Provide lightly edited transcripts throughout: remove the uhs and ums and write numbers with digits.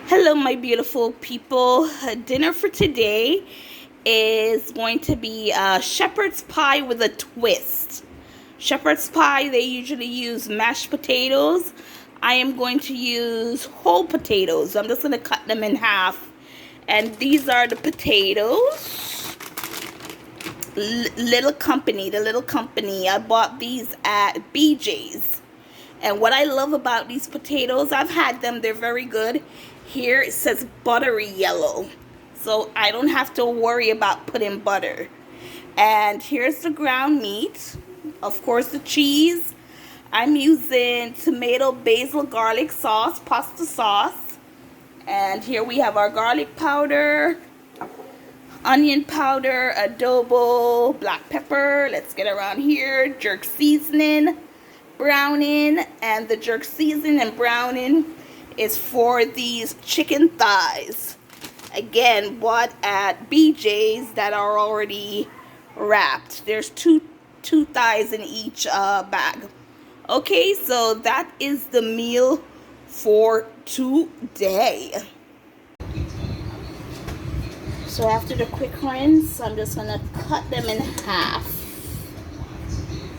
Hello, my beautiful people. Dinner for today is going to be shepherd's pie with a twist. Shepherd's pie, they usually use mashed potatoes. I am going to use whole potatoes. I'm just going to cut them in half. And these are the potatoes. The little company. I bought these at BJ's. And what I love about these potatoes, I've had them, they're very good. Here it says buttery yellow, so I don't have to worry about putting butter. And here's the ground meat, of course the cheese. I'm using tomato, basil, garlic sauce, pasta sauce. And here we have our garlic powder, onion powder, adobo, black pepper. Let's get around here. Jerk seasoning, browning, and the jerk seasoning and browning is for these chicken thighs. Again, bought at BJ's that are already wrapped. There's two thighs in each bag. Okay, so that is the meal for today. So after the quick rinse, I'm just gonna cut them in half.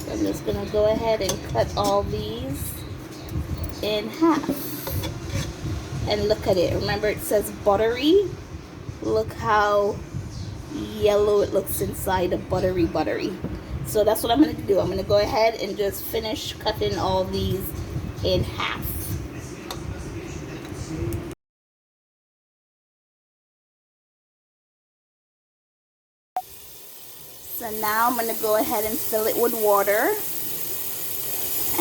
So I'm just gonna go ahead and cut all these in half. And look at it. Remember, it says buttery. Look how yellow it looks inside the buttery. So that's what I'm going to do. I'm going to go ahead and just finish cutting all these in half. So now I'm going to go ahead and fill it with water.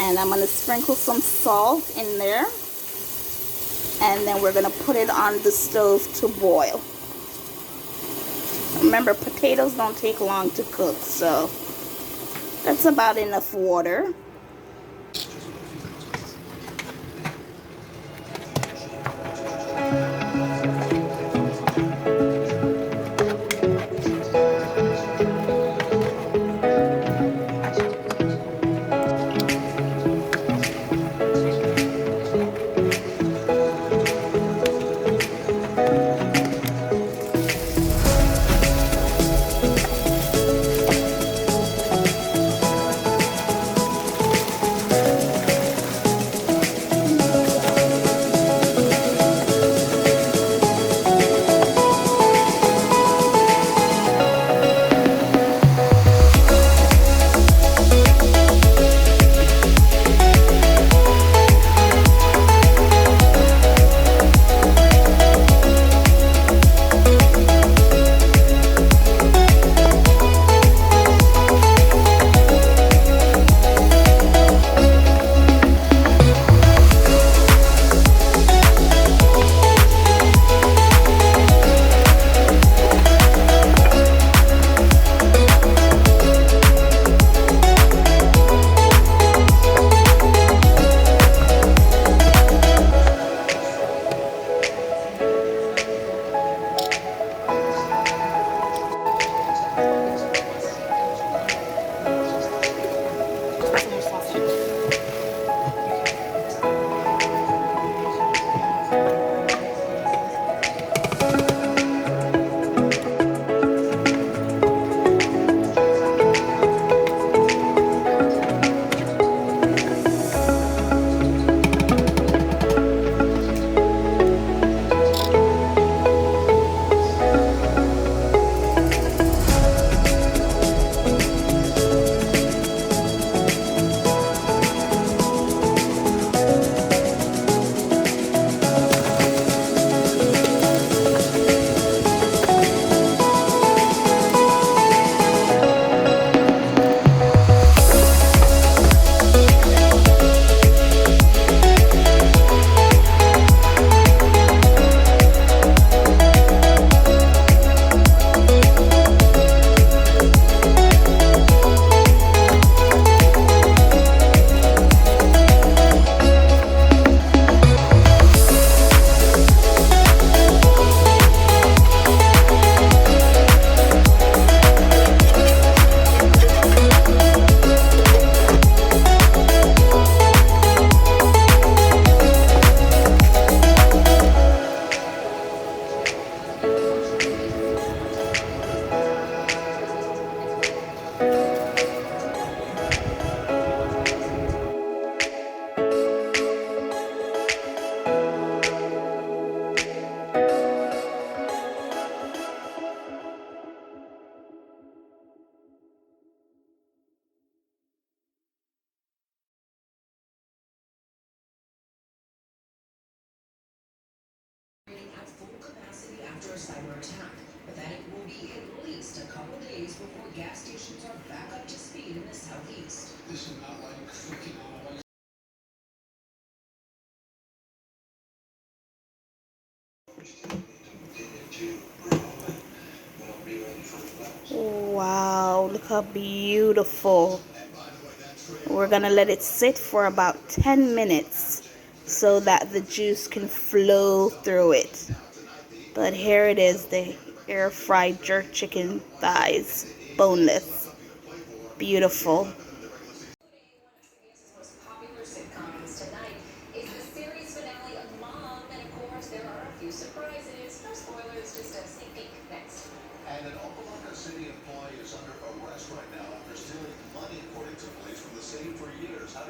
And I'm going to sprinkle some salt in there. And then we're going to put it on the stove to boil. Remember, potatoes don't take long to cook, so that's about enough water. couple days before gas stations are back up to speed in the southeast. This is not like flicking on a light. Wow, look how beautiful. We're gonna let it sit for about 10 minutes so that the juice can flow through it. But here it is, the air fried jerk chicken thighs, boneless. Beautiful. Most popular sitcoms tonight is the series finale of Mom, and of course there are a few surprises. No spoilers, just a sneak peek next. And an Oklahoma City employee is under arrest right now after stealing money, according to police, from the city for years. How